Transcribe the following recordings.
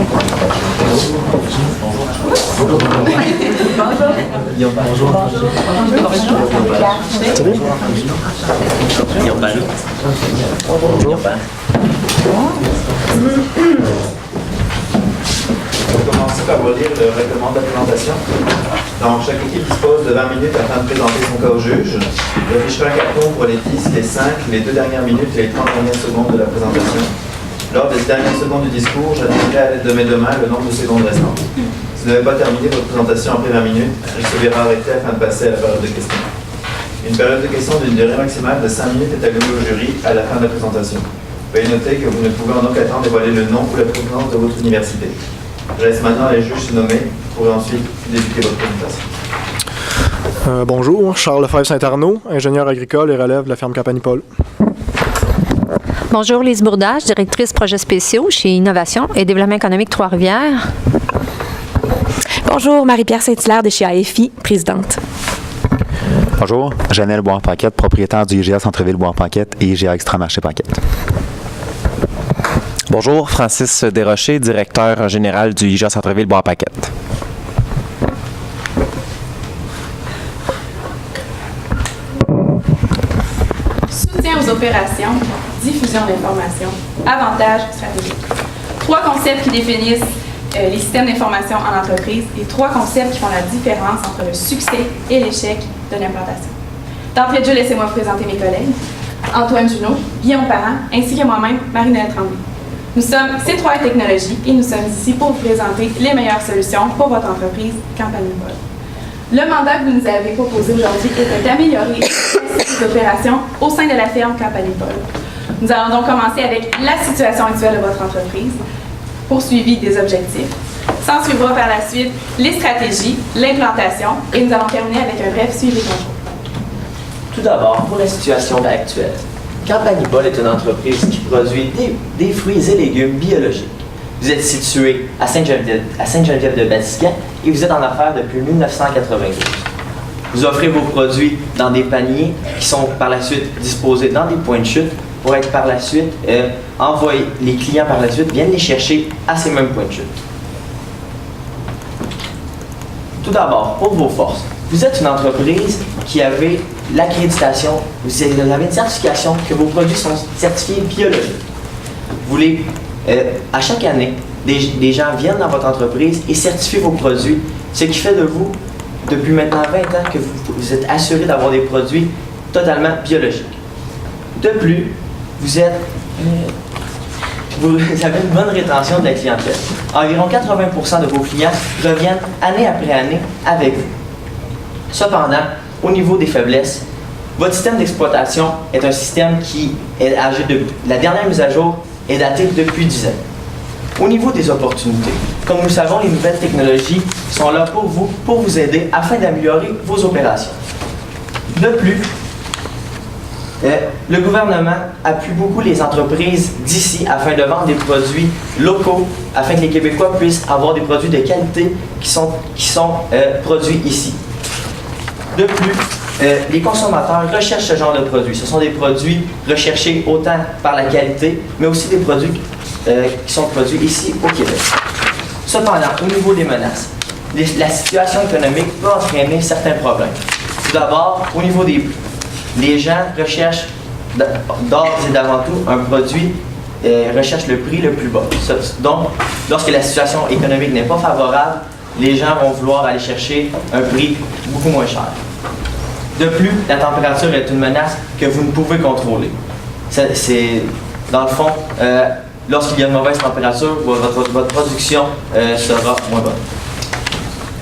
On va commencer par vous lire le règlement de la présentation. Donc, chaque équipe dispose de 20 minutes afin de présenter son cas au juge. Vous afficherez un carton pour les 10, les 5, les 2 dernières minutes et les 30 dernières secondes de la présentation. Lors des dernières secondes du discours, j'indiquerai à l'aide de mes deux mains le nombre de secondes restantes. Si vous n'avez pas terminé votre présentation après 20 minutes, il se verra arrêté afin de passer à la période de questions. Une période de questions d'une durée maximale de 5 minutes est allouée au jury à la fin de la présentation. Veuillez noter que vous ne pouvez en aucun temps dévoiler le nom ou la provenance de votre université. Je laisse maintenant les juges se nommer. Vous pourrez ensuite débuter votre présentation. Bonjour, Charles Lefebvre Saint-Arnaud, ingénieur agricole et relève de la ferme Campanipol. Bonjour, Lise Bourdage, directrice projets spéciaux chez Innovation et Développement économique Trois-Rivières. Bonjour, Marie-Pierre Saint-Hilaire de chez AFI, présidente. Bonjour, Janelle Bois-Paquette, propriétaire du IGA Centre-Ville Bois-Paquette et IGA Extramarché Paquette. Bonjour, Francis Desrochers, directeur général du IGA Centre-Ville Bois-Paquette. Soutien aux opérations, diffusion d'informations, avantages stratégiques. 3 concepts qui définissent les systèmes d'information en entreprise et 3 concepts qui font la différence entre le succès et l'échec de l'implantation. D'entrée de jeu, laissez-moi vous présenter mes collègues. Antoine Junot, Guillaume Parent, ainsi que moi-même, Marie-Noëlle Tremblay. Nous sommes C3 Technologies et nous sommes ici pour vous présenter les meilleures solutions pour votre entreprise Campanipol. Le mandat que vous nous avez proposé aujourd'hui est d'améliorer les opérations au sein de la ferme Campanipol. Nous allons donc commencer avec la situation actuelle de votre entreprise, poursuivi des objectifs. S'en suivra par la suite les stratégies, l'implantation et nous allons terminer avec un bref suivi contrôle. Tout d'abord, pour la situation actuelle, Campanipol est une entreprise qui produit des fruits et légumes biologiques. Vous êtes situé à Sainte-Geneviève-de-Batiscan et vous êtes en affaires depuis 1992. Vous offrez vos produits dans des paniers qui sont par la suite disposés dans des points de chute pour être par la suite envoyés. Les clients par la suite viennent les chercher à ces mêmes points de chute. Tout d'abord, pour vos forces, vous êtes une entreprise qui avait l'accréditation, vous avez une certification que vos produits sont certifiés biologiques. Vous voulez, à chaque année, des gens viennent dans votre entreprise et certifient vos produits, ce qui fait de vous, depuis maintenant 20 ans, que vous êtes assuré d'avoir des produits totalement biologiques. De plus, vous avez une bonne rétention de la clientèle. Environ 80% de vos clients reviennent année après année avec vous. Cependant, au niveau des faiblesses, votre système d'exploitation est un système qui est âgé de... La dernière mise à jour est datée depuis 10 ans. Au niveau des opportunités, comme nous le savons, les nouvelles technologies sont là pour vous aider afin d'améliorer vos opérations. De plus, le gouvernement appuie beaucoup les entreprises d'ici afin de vendre des produits locaux, afin que les Québécois puissent avoir des produits de qualité qui sont produits ici. De plus, les consommateurs recherchent ce genre de produits. Ce sont des produits recherchés autant par la qualité, mais aussi des produits qui sont produits ici au Québec. Cependant, au niveau des menaces, la situation économique peut entraîner certains problèmes. Tout d'abord, au niveau des prix. Les gens recherchent d'ores et d'avant tout un produit, recherchent le prix le plus bas. Donc, lorsque la situation économique n'est pas favorable, les gens vont vouloir aller chercher un prix beaucoup moins cher. De plus, la température est une menace que vous ne pouvez contrôler. Dans le fond, lorsqu'il y a une mauvaise température, votre production sera moins bonne.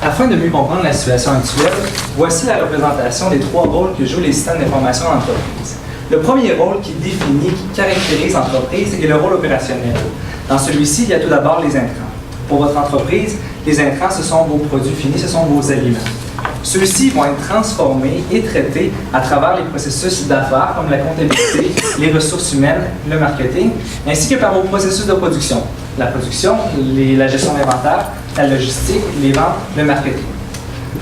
Afin de mieux comprendre la situation actuelle, voici la représentation des 3 rôles que jouent les systèmes d'information en entreprise. Le premier rôle qui définit, qui caractérise l'entreprise est le rôle opérationnel. Dans celui-ci, il y a tout d'abord les intrants. Pour votre entreprise, les intrants, ce sont vos produits finis, ce sont vos aliments. Ceux-ci vont être transformés et traités à travers les processus d'affaires comme la comptabilité, les ressources humaines, le marketing, ainsi que par vos processus de production. La production, la gestion d'inventaire, la logistique, les ventes, le marketing.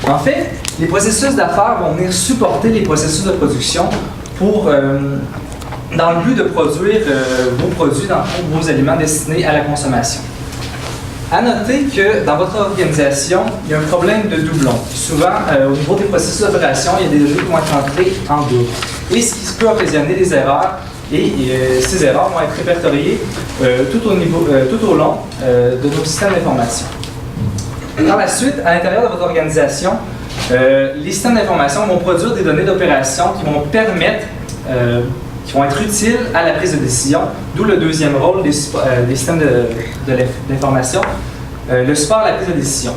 En fait, les processus d'affaires vont venir supporter les processus de production dans le but de produire vos produits, vos aliments destinés à la consommation. À noter que dans votre organisation, il y a un problème de doublon. Souvent, au niveau des processus d'opération, il y a des données qui vont être entrées en double. Et ce qui peut occasionner des erreurs, et ces erreurs vont être répertoriées tout au long de nos systèmes d'information. Par la suite, à l'intérieur de votre organisation, les systèmes d'information vont produire des données d'opération qui vont permettre, qui vont être utiles à la prise de décision, d'où le deuxième rôle des systèmes d'information, le support à la prise de décision.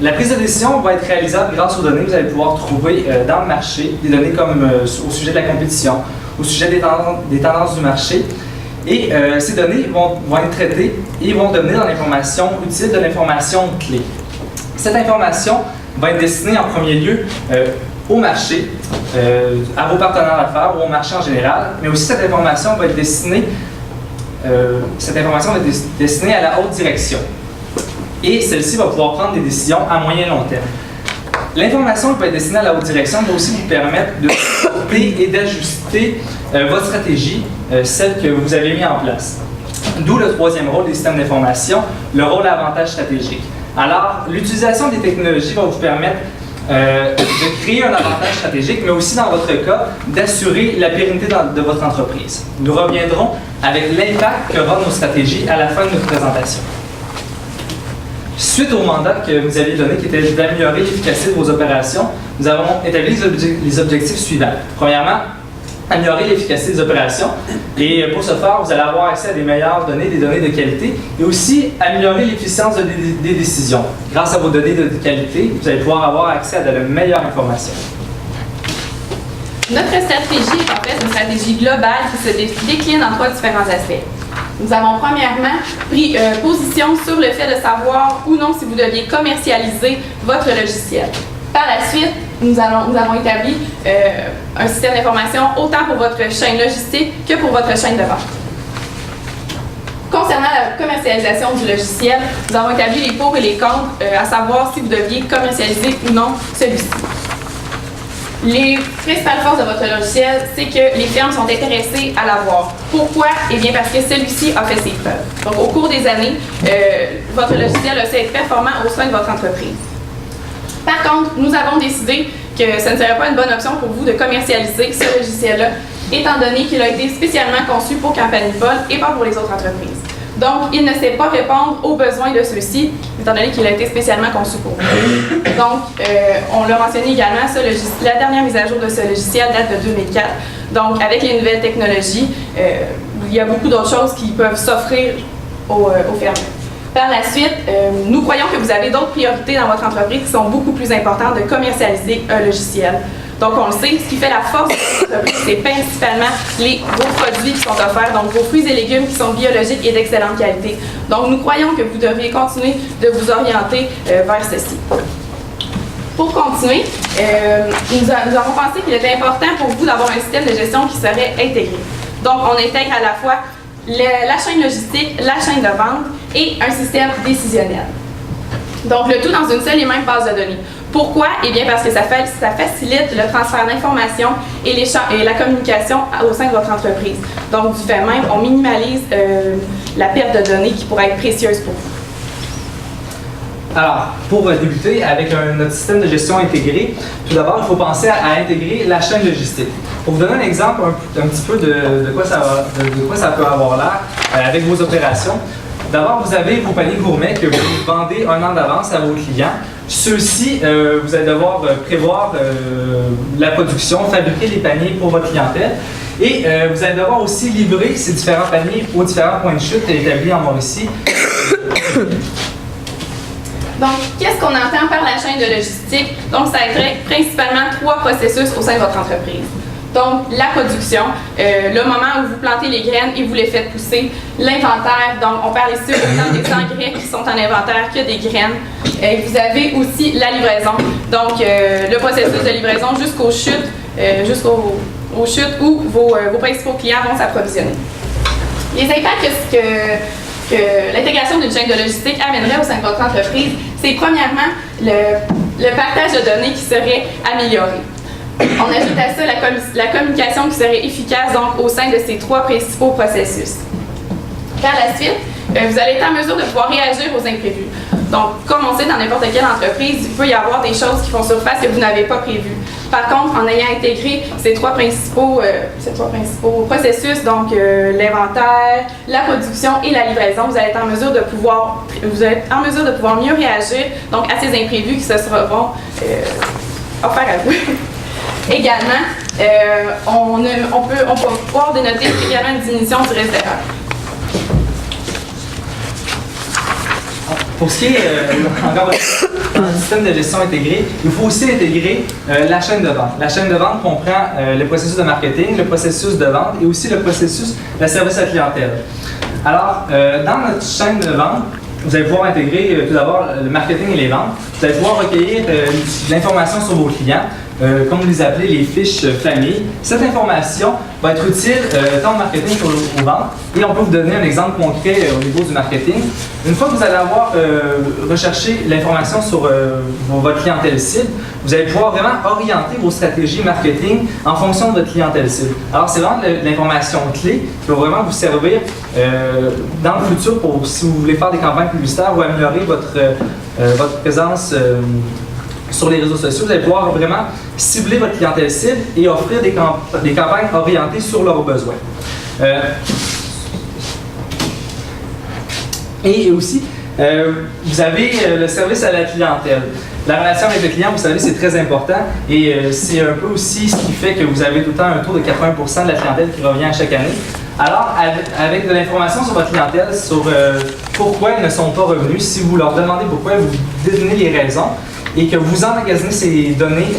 La prise de décision va être réalisable grâce aux données que vous allez pouvoir trouver dans le marché, des données comme au sujet de la compétition, au sujet des tendances du marché. Et ces données vont être traitées et vont devenir dans l'information utile, de l'information clé. Cette information va être destinée en premier lieu au marché, à vos partenaires d'affaires ou au marché en général, mais aussi cette information va être destinée à la haute direction. Et celle-ci va pouvoir prendre des décisions à moyen et long terme. L'information qui va être destinée à la haute direction va aussi vous permettre de développer et d'ajuster votre stratégie, celle que vous avez mise en place. D'où le troisième rôle des systèmes d'information, le rôle à avantage stratégique. Alors, l'utilisation des technologies va vous permettre de créer un avantage stratégique, mais aussi, dans votre cas, d'assurer la pérennité de votre entreprise. Nous reviendront avec l'impact qu'auront nos stratégies à la fin de notre présentation. Suite au mandat que vous aviez donné, qui était d'améliorer l'efficacité de vos opérations, nous avons établi les objectifs suivants. Premièrement, améliorer l'efficacité des opérations. Et pour ce faire, vous allez avoir accès à des meilleures données, des données de qualité, et aussi améliorer l'efficience des décisions. Grâce à vos données de qualité, vous allez pouvoir avoir accès à de la meilleure information. Notre stratégie est en fait une stratégie globale qui se décline en 3 différents aspects. Nous avons premièrement pris position sur le fait de savoir ou non si vous deviez commercialiser votre logiciel. Par la suite, nous avons établi un système d'information autant pour votre chaîne logistique que pour votre chaîne de vente. Concernant la commercialisation du logiciel, nous avons établi les pour et les contre, à savoir si vous deviez commercialiser ou non celui-ci. Les principales forces de votre logiciel, c'est que les firmes sont intéressées à l'avoir. Pourquoi? Eh bien parce que celui-ci a fait ses preuves. Donc au cours des années, votre logiciel a su être performant au sein de votre entreprise. Par contre, nous avons décidé que ce ne serait pas une bonne option pour vous de commercialiser ce logiciel-là, étant donné qu'il a été spécialement conçu pour Campanipol et pas pour les autres entreprises. Donc, il ne sait pas répondre aux besoins de ceux-ci, étant donné qu'il a été spécialement conçu pour vous. Donc, on l'a mentionné également, la dernière mise à jour de ce logiciel date de 2004. Donc, avec les nouvelles technologies, il y a beaucoup d'autres choses qui peuvent s'offrir aux fermes. Par la suite, nous croyons que vous avez d'autres priorités dans votre entreprise qui sont beaucoup plus importantes de commercialiser un logiciel. Donc, on le sait, ce qui fait la force de votre entreprise, c'est principalement vos produits qui sont offerts, donc vos fruits et légumes qui sont biologiques et d'excellente qualité. Donc, nous croyons que vous devriez continuer de vous orienter vers ceci. Pour continuer, nous avons pensé qu'il était important pour vous d'avoir un système de gestion qui serait intégré. Donc, on intègre à la fois la chaîne logistique, la chaîne de vente et un système décisionnel. Donc, le tout dans une seule et même base de données. Pourquoi? Eh bien, parce que ça facilite le transfert d'informations et la communication au sein de votre entreprise. Donc, du fait même, on minimalise la perte de données qui pourrait être précieuse pour vous. Alors, pour débuter avec notre système de gestion intégré, tout d'abord, il faut penser à intégrer la chaîne logistique. Pour vous donner un exemple un petit peu de quoi ça peut avoir l'air avec vos opérations, d'abord, vous avez vos paniers gourmets que vous vendez un an d'avance à vos clients. Ceux-ci, vous allez devoir prévoir la production, fabriquer les paniers pour votre clientèle. Et vous allez devoir aussi livrer ces différents paniers aux différents points de chute établis en Mauricie. Donc, qu'est-ce qu'on entend par la chaîne de logistique? Donc, ça aiderait principalement 3 processus au sein de votre entreprise. Donc, la production, le moment où vous plantez les graines et vous les faites pousser. L'inventaire, donc on parle ici autant des engrais qui sont en inventaire que des graines. Vous avez aussi la livraison, donc le processus de livraison jusqu'aux chutes, où vos principaux clients vont s'approvisionner. Les impacts que l'intégration d'une chaîne de logistique amènerait au sein de votre entreprise, c'est premièrement le partage de données qui serait amélioré. On ajoute à ça la communication qui serait efficace donc, au sein de ces 3 principaux processus. Par la suite, vous allez être en mesure de pouvoir réagir aux imprévus. Donc, comme on sait, dans n'importe quelle entreprise, il peut y avoir des choses qui font surface que vous n'avez pas prévues. Par contre, en ayant intégré ces trois principaux processus, donc l'inventaire, la production et la livraison, vous allez être en mesure de pouvoir, mieux réagir donc à ces imprévus qui se seront offerts à vous. Également, on peut pouvoir dénoter également une diminution du risque d'erreur. Pour ce qui est encore un système de gestion intégré, il faut aussi intégrer la chaîne de vente. La chaîne de vente comprend le processus de marketing, le processus de vente et aussi le processus de service à la clientèle. Alors, dans notre chaîne de vente, vous allez pouvoir intégrer tout d'abord le marketing et les ventes. Vous allez pouvoir recueillir de l'information sur vos clients, comme vous les appelez, les fiches famille. Cette information va être utile tant au marketing qu'aux ventes. Et on peut vous donner un exemple concret au niveau du marketing. Une fois que vous allez avoir recherché l'information sur votre clientèle cible, vous allez pouvoir vraiment orienter vos stratégies marketing en fonction de votre clientèle cible. Alors, c'est vraiment de l'information clé qui va vraiment vous servir dans le futur pour si vous voulez faire des campagnes publicitaires ou améliorer votre présence sur les réseaux sociaux. Vous allez pouvoir vraiment cibler votre clientèle cible et offrir des campagnes orientées sur leurs besoins. Et aussi, vous avez le service à la clientèle. La relation avec le client, vous savez, c'est très important et c'est un peu aussi ce qui fait que vous avez tout le temps un taux de 80% de la clientèle qui revient à chaque année. Alors, avec de l'information sur votre clientèle, sur pourquoi ils ne sont pas revenus, si vous leur demandez pourquoi, vous désignez les raisons et que vous emmagasinez ces données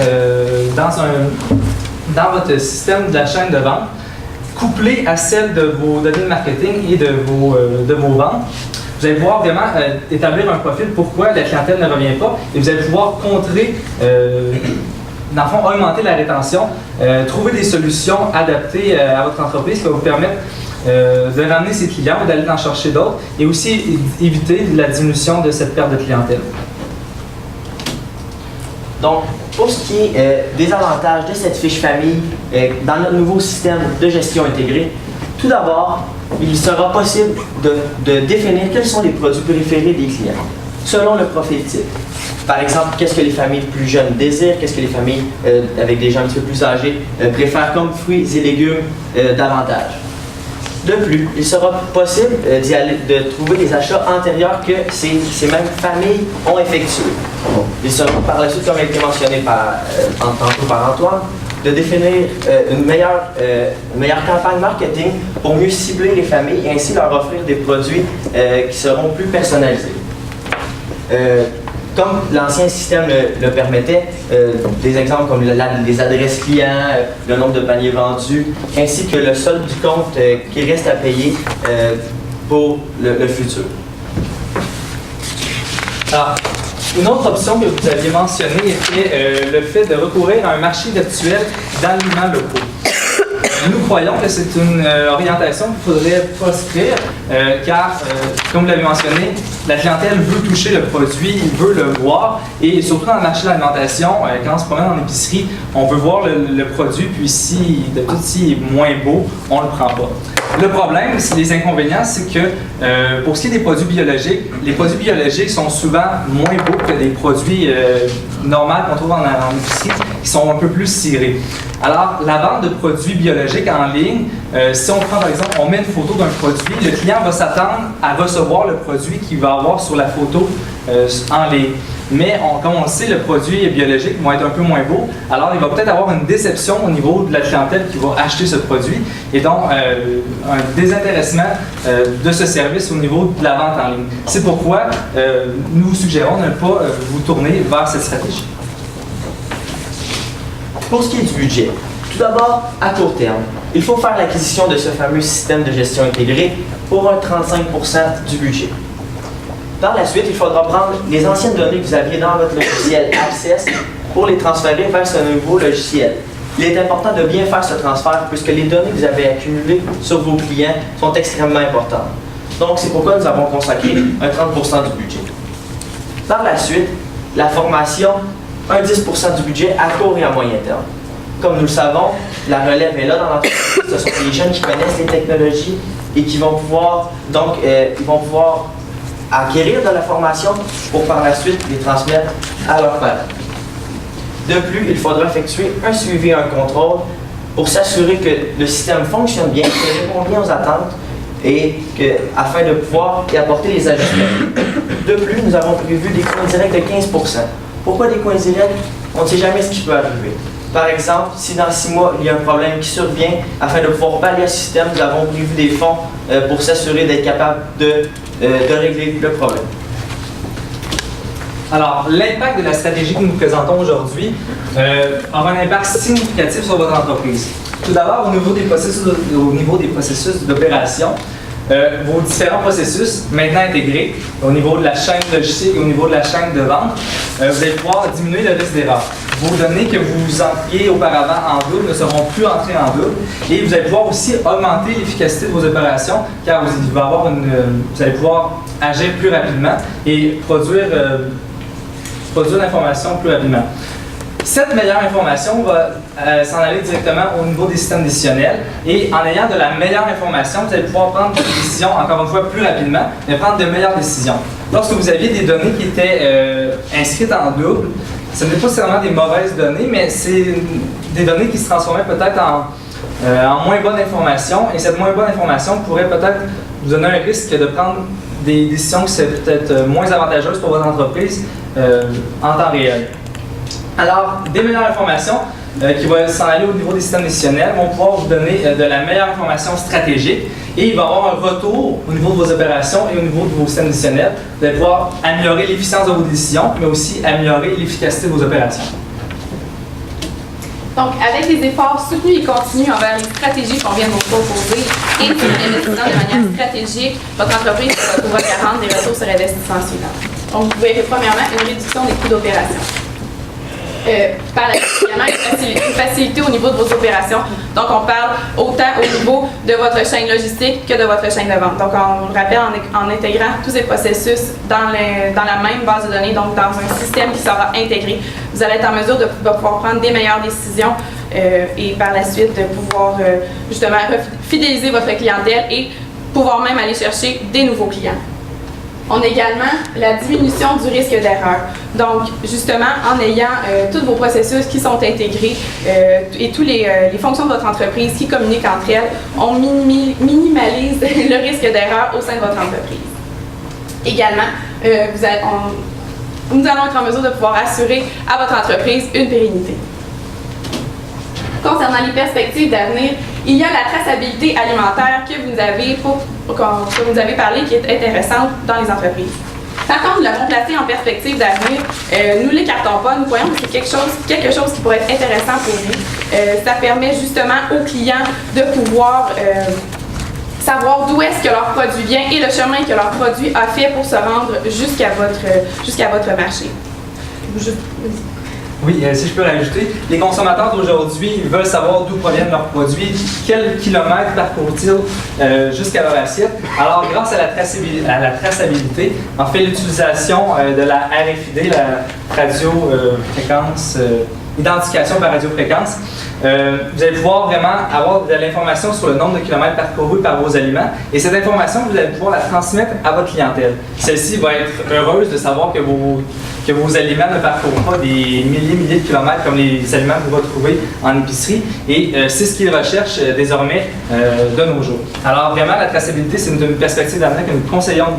dans votre système de la chaîne de vente, couplé à celle de vos données de marketing et de vos ventes, vous allez pouvoir vraiment établir un profil pourquoi la clientèle ne revient pas et vous allez pouvoir contrer, dans le fond, augmenter la rétention, trouver des solutions adaptées à votre entreprise qui va vous permettre de ramener ses clients ou d'aller en chercher d'autres et aussi éviter la diminution de cette perte de clientèle. Donc, pour ce qui est des avantages de cette fiche famille dans notre nouveau système de gestion intégrée, tout d'abord, il sera possible de définir quels sont les produits préférés des clients, selon le profil type. Par exemple, qu'est-ce que les familles plus jeunes désirent, qu'est-ce que les familles avec des gens un petit peu plus âgés préfèrent comme fruits et légumes davantage. De plus, il sera possible de trouver des achats antérieurs que ces mêmes familles ont effectués. Ils seront par la suite, comme a été mentionné tantôt par Antoine, de définir une meilleure campagne marketing pour mieux cibler les familles et ainsi leur offrir des produits qui seront plus personnalisés. Comme l'ancien système le permettait, des exemples comme les adresses clients, le nombre de paniers vendus, ainsi que le solde du compte qui reste à payer pour le futur. Alors, une autre option que vous aviez mentionnée était le fait de recourir à un marché virtuel d'aliments locaux. Nous croyons que c'est une orientation qu'il faudrait proscrire car, comme vous l'avez mentionné, la clientèle veut toucher le produit, veut le voir et surtout dans le marché de l'alimentation, quand on se promène en épicerie, on veut voir le produit puis s'il est moins beau, on ne le prend pas. Le problème, les inconvénients, c'est que pour ce qui est des produits biologiques, les produits biologiques sont souvent moins beaux que des produits normaux qu'on trouve en épicerie qui sont un peu plus cirés. Alors, la vente de produits biologiques en ligne, si on prend par exemple, on met une photo d'un produit, le client va s'attendre à recevoir le produit qu'il va avoir sur la photo en ligne. Mais comme on le sait, le produit biologique va être un peu moins beau, alors il va peut-être avoir une déception au niveau de la clientèle qui va acheter ce produit et donc un désintéressement de ce service au niveau de la vente en ligne. C'est pourquoi nous vous suggérons de ne pas vous tourner vers cette stratégie. Pour ce qui est du budget, tout d'abord, à court terme, il faut faire l'acquisition de ce fameux système de gestion intégré pour un 35% du budget. Par la suite, il faudra prendre les anciennes données que vous aviez dans votre logiciel Access pour les transférer vers ce nouveau logiciel. Il est important de bien faire ce transfert puisque les données que vous avez accumulées sur vos clients sont extrêmement importantes. Donc, c'est pourquoi nous avons consacré un 30% du budget. Par la suite, la formation, un 10% du budget à court et à moyen terme. Comme nous le savons, la relève est là dans l'entreprise. Ce sont les jeunes qui connaissent les technologies et qui vont pouvoir acquérir de l'information pour par la suite les transmettre à leurs parents. De plus, il faudra effectuer un suivi et un contrôle pour s'assurer que le système fonctionne bien, qu'il répond bien aux attentes et afin de pouvoir y apporter les ajustements. De plus, nous avons prévu des coins directs de 15%. Pourquoi des coins directs? On ne sait jamais ce qui peut arriver. Par exemple, si dans 6 mois, il y a un problème qui survient, afin de pouvoir pallier le système, nous avons prévu des fonds pour s'assurer d'être capable de régler le problème. Alors, l'impact de la stratégie que nous présentons aujourd'hui aura un impact significatif sur votre entreprise. Tout d'abord, au niveau des processus d'opération, vos différents processus maintenant intégrés au niveau de la chaîne logistique et au niveau de la chaîne de vente, vous allez pouvoir diminuer le risque d'erreur. Vos données que vous entriez auparavant en double ne seront plus entrées en double et vous allez pouvoir aussi augmenter l'efficacité de vos opérations car vous allez pouvoir agir plus rapidement et produire l'information plus rapidement. Cette meilleure information va s'en aller directement au niveau des systèmes décisionnels et en ayant de la meilleure information, vous allez pouvoir prendre des décisions, encore une fois, plus rapidement, mais prendre de meilleures décisions. Lorsque vous aviez des données qui étaient inscrites en double, ce n'est pas seulement des mauvaises données, mais c'est des données qui se transformaient peut-être en moins bonne information et cette moins bonne information pourrait peut-être vous donner un risque de prendre des décisions qui seraient peut-être moins avantageuses pour votre entreprise en temps réel. Alors, des meilleures informations qui vont s'en aller au niveau des systèmes décisionnels vont pouvoir vous donner de la meilleure information stratégique et il va y avoir un retour au niveau de vos opérations et au niveau de vos systèmes décisionnels. Vous allez pouvoir améliorer l'efficience de vos décisions, mais aussi améliorer l'efficacité de vos opérations. Donc, avec des efforts soutenus et continus envers les stratégies qu'on vient de vous proposer et en investissant de manière stratégique, votre entreprise se retrouvera garante des retours sur investissement suivants. Donc, vous verrez premièrement une réduction des coûts d'opération. Par la suite, également, une facilité au niveau de vos opérations. Donc, on parle autant au niveau de votre chaîne logistique que de votre chaîne de vente. Donc, on le rappelle en intégrant tous ces processus dans la même base de données, donc dans un système qui sera intégré, vous allez être en mesure de pouvoir prendre des meilleures décisions et par la suite de pouvoir justement fidéliser votre clientèle et pouvoir même aller chercher des nouveaux clients. On a également la diminution du risque d'erreur. Donc, justement, en ayant tous vos processus qui sont intégrés et tous les fonctions de votre entreprise qui communiquent entre elles, on minimalise le risque d'erreur au sein de votre entreprise. Également, nous allons être en mesure de pouvoir assurer à votre entreprise une pérennité. Concernant les perspectives d'avenir, il y a la traçabilité alimentaire que vous avez parlé qui est intéressante dans les entreprises. Par contre, l'avons placé en perspective d'avenir, nous ne l'écartons pas, nous voyons que c'est quelque chose qui pourrait être intéressant pour vous. Ça permet justement aux clients de pouvoir savoir d'où est-ce que leur produit vient et le chemin que leur produit a fait pour se rendre jusqu'à votre marché. Oui, si je peux rajouter, les consommateurs d'aujourd'hui veulent savoir d'où proviennent leurs produits, quels kilomètres parcourent-ils jusqu'à leur assiette. Alors, grâce à la traçabilité, en fait, l'utilisation de la RFID, la radiofréquence, identification par radiofréquence, vous allez pouvoir vraiment avoir de l'information sur le nombre de kilomètres parcourus par vos aliments et cette information, vous allez pouvoir la transmettre à votre clientèle. Celle-ci va être heureuse de savoir que vos aliments ne parcourent pas des milliers de kilomètres comme les aliments que vous retrouvez en épicerie et c'est ce qu'ils recherchent désormais de nos jours. Alors vraiment, la traçabilité, c'est une perspective d'avenir que nous conseillons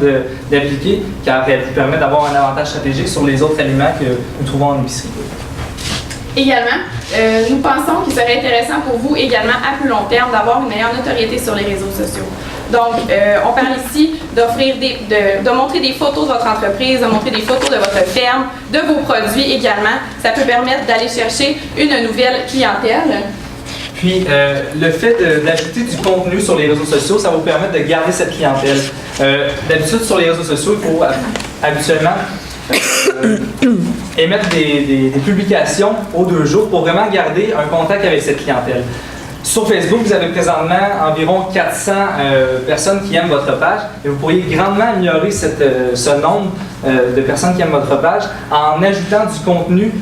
d'appliquer car elle vous permet d'avoir un avantage stratégique sur les autres aliments que nous trouvons en épicerie. Également, nous pensons qu'il serait intéressant pour vous également à plus long terme d'avoir une meilleure notoriété sur les réseaux sociaux. Donc, on parle ici de montrer des photos de votre entreprise, de montrer des photos de votre ferme, de vos produits également. Ça peut permettre d'aller chercher une nouvelle clientèle. Puis, le fait d'ajouter du contenu sur les réseaux sociaux, ça va vous permettre de garder cette clientèle. D'habitude, sur les réseaux sociaux, il faut habituellement émettre des publications aux 2 jours pour vraiment garder un contact avec cette clientèle. Sur Facebook, vous avez présentement environ 400 personnes qui aiment votre page et vous pourriez grandement améliorer ce nombre de personnes qui aiment votre page en ajoutant du contenu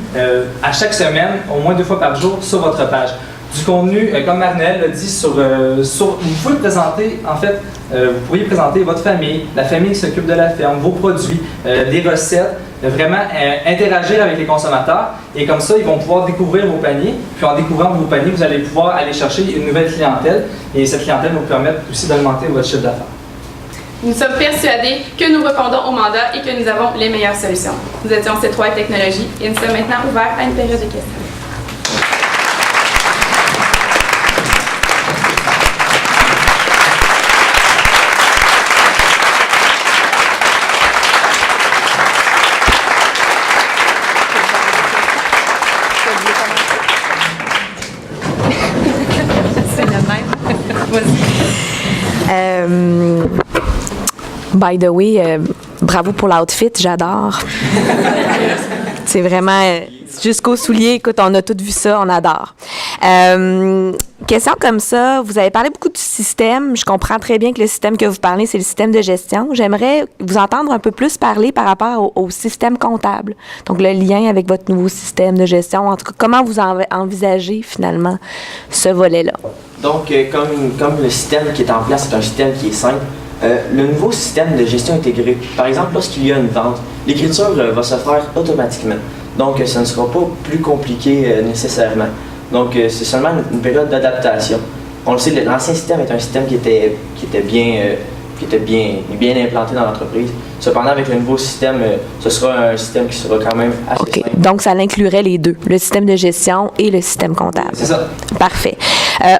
à chaque semaine, au moins 2 fois par jour, sur votre page. du contenu, comme Marie-Noël l'a dit, vous pouvez présenter, en fait, vous pourriez présenter votre famille, la famille qui s'occupe de la ferme, vos produits, les recettes, vraiment interagir avec les consommateurs et comme ça, ils vont pouvoir découvrir vos paniers. Puis en découvrant vos paniers, vous allez pouvoir aller chercher une nouvelle clientèle et cette clientèle va vous permettre aussi d'augmenter votre chiffre d'affaires. Nous sommes persuadés que nous répondons au mandat et que nous avons les meilleures solutions. Nous étions C3 Technologies et nous sommes maintenant ouverts à une période de questions. C'est le même. Vas-y. By the way, bravo pour l'outfit, j'adore. C'est vraiment jusqu'aux souliers, écoute, on a tous vu ça, on adore. Question comme ça, vous avez parlé beaucoup du système. Je comprends très bien que le système que vous parlez, c'est le système de gestion. J'aimerais vous entendre un peu plus parler par rapport au système comptable. Donc, le lien avec votre nouveau système de gestion. En tout cas, comment vous envisagez finalement ce volet-là? Donc, comme le système qui est en place, c'est un système qui est simple, le nouveau système de gestion intégrée, par exemple, lorsqu'il y a une vente, l'écriture va se faire automatiquement. Donc, ça ne sera pas plus compliqué nécessairement. Donc, c'est seulement une période d'adaptation. On le sait, l'ancien système est un système qui était bien implanté dans l'entreprise. Cependant, avec le nouveau système, ce sera un système qui sera quand même assez OK. simple. Donc, ça inclurait les deux, le système de gestion et le système comptable. C'est ça. Parfait.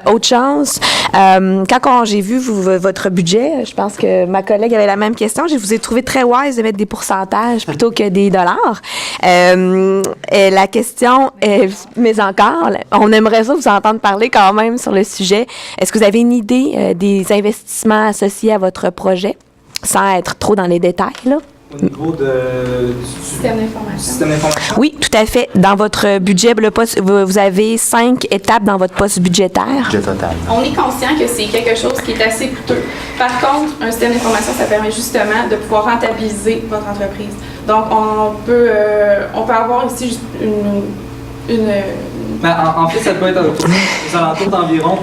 Autre chose, quand j'ai vu votre budget, je pense que ma collègue avait la même question. Je vous ai trouvé très wise de mettre des pourcentages plutôt que des dollars. Et la question est, mais encore, on aimerait ça vous entendre parler quand même sur le sujet. Est-ce que vous avez une idée des investissements associés à votre projet, sans être trop dans les détails, là? Au niveau du Système d'information. système d'information. Oui, tout à fait. Dans votre budget, vous avez 5 étapes dans votre poste budgétaire. Budget total. On est conscient que c'est quelque chose qui est assez coûteux. Par contre, un système d'information, ça permet justement de pouvoir rentabiliser votre entreprise. Donc, on peut avoir ici juste Ben, en fait, ça peut être aux alentours d'environ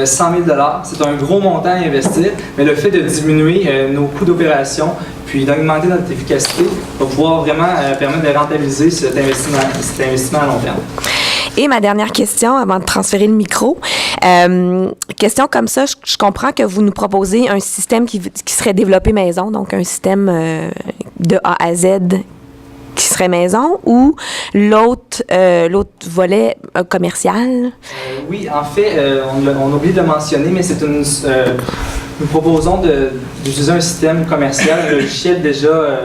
100 000 $. C'est un gros montant à investir, mais le fait de diminuer nos coûts d'opération puis d'augmenter notre efficacité va pouvoir vraiment permettre de rentabiliser cet investissement à long terme. Et ma dernière question, avant de transférer le micro, question comme ça, je comprends que vous nous proposez un système qui serait développé maison, donc un système de A à Z qui serait maison, ou l'autre volet commercial? Oui, en fait, on oublie de le mentionner, mais nous proposons d'utiliser un système commercial, un logiciel déjà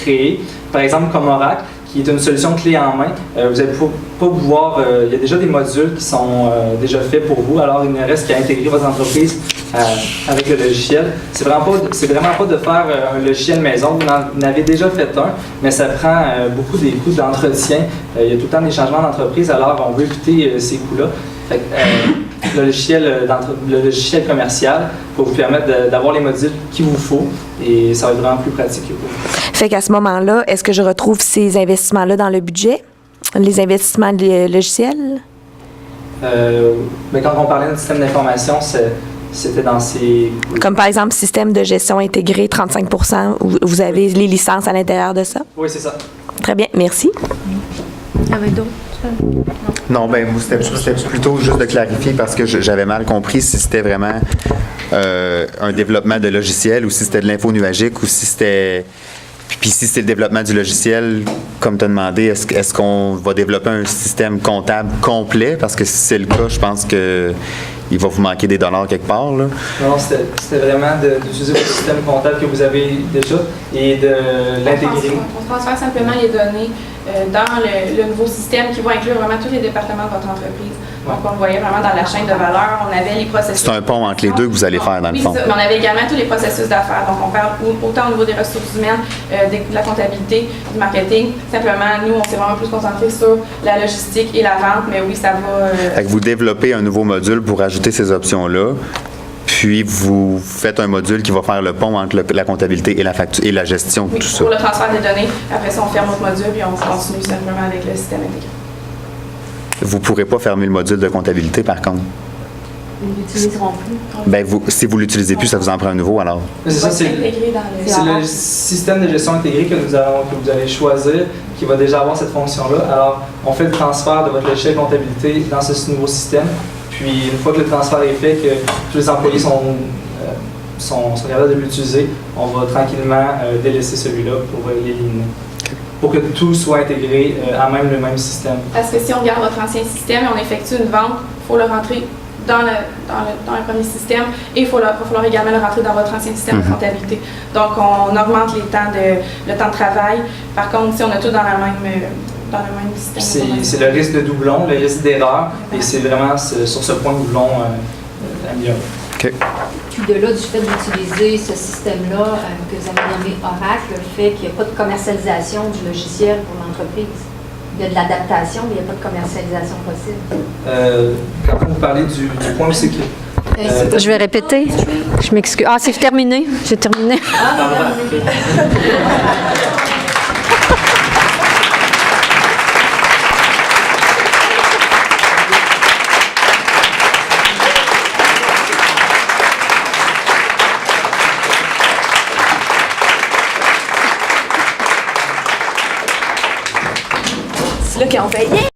créé, par exemple comme Oracle, qui est une solution clé en main. Vous n'allez pas pouvoir... il y a déjà des modules qui sont déjà faits pour vous, alors il ne reste qu'à intégrer votre entreprise avec le logiciel. C'est vraiment pas de faire un logiciel maison. Vous en avez déjà fait un, mais ça prend beaucoup des coûts d'entretien. Il y a tout le temps des changements d'entreprise, alors on veut éviter ces coûts-là. Fait que, le logiciel commercial va vous permettre d'avoir les modules qu'il vous faut et ça va être vraiment plus pratique pour vous. Fait qu'à ce moment-là, est-ce que je retrouve ces investissements-là dans le budget? Les investissements logiciels? Mais quand on parlait d'un système d'information, c'était dans ces... Comme par exemple, système de gestion intégré, 35 %, où vous avez les licences à l'intérieur de ça? Oui, c'est ça. Très bien, merci. Avec d'autres? Non, ben moi, c'était plutôt juste de clarifier parce que j'avais mal compris si c'était vraiment un développement de logiciel ou si c'était de l'info nuagique ou si c'était... Puis si c'est le développement du logiciel, comme tu as demandé, est-ce qu'on va développer un système comptable complet? Parce que si c'est le cas, je pense que il va vous manquer des dollars quelque part, là. Non, c'était vraiment d'utiliser votre système comptable que vous avez déjà et de l'intégrer. On transfère simplement les données dans le nouveau système qui va inclure vraiment tous les départements de votre entreprise. Donc, on le voyait vraiment dans la chaîne de valeur. On avait les processus. C'est un pont entre les deux que vous allez faire, dans le fond. Oui, mais on avait également tous les processus d'affaires. Donc, on parle autant au niveau des ressources humaines, de la comptabilité, du marketing. Simplement, nous, on s'est vraiment plus concentré sur la logistique et la vente, mais oui, ça va... Fait que vous développez un nouveau module pour ajouter ces options-là, puis vous faites un module qui va faire le pont entre la comptabilité et la facture et la gestion de oui, tout ça. pour le transfert des données. Après ça, on ferme notre module et on continue simplement avec le système intégré. Vous ne pourrez pas fermer le module de comptabilité, par contre. Ils ne l'utiliseront plus. Ben, si vous ne l'utilisez plus, ça vous en prend un nouveau, alors. C'est ça, c'est Intégré dans le... c'est le système de gestion intégré que vous allez choisir qui va déjà avoir cette fonction-là. Alors, on fait le transfert de votre logiciel comptabilité dans ce nouveau système. Puis, une fois que le transfert est fait, que tous les employés sont capables de l'utiliser, on va tranquillement délaisser celui-là pour l'éliminer. Pour que tout soit intégré à même le même système. Parce que si on garde votre ancien système et on effectue une vente, il faut le rentrer dans le premier système et il va falloir également le rentrer dans votre ancien système de comptabilité. Donc, on augmente le temps de travail. Par contre, si on a tout dans le même système. C'est le risque de doublon, le risque d'erreur, et c'est vraiment sur ce point que nous voulons améliorer. OK. Puis de là, du fait d'utiliser ce système-là que vous avez nommé Oracle, le fait qu'il n'y a pas de commercialisation du logiciel pour l'entreprise. Il y a de l'adaptation, mais il n'y a pas de commercialisation possible. Quand vous parlez du point où c'est que... Je vais répéter. Je m'excuse. Ah, c'est terminé. J'ai terminé. C'est là qu'on fait « Yeah! »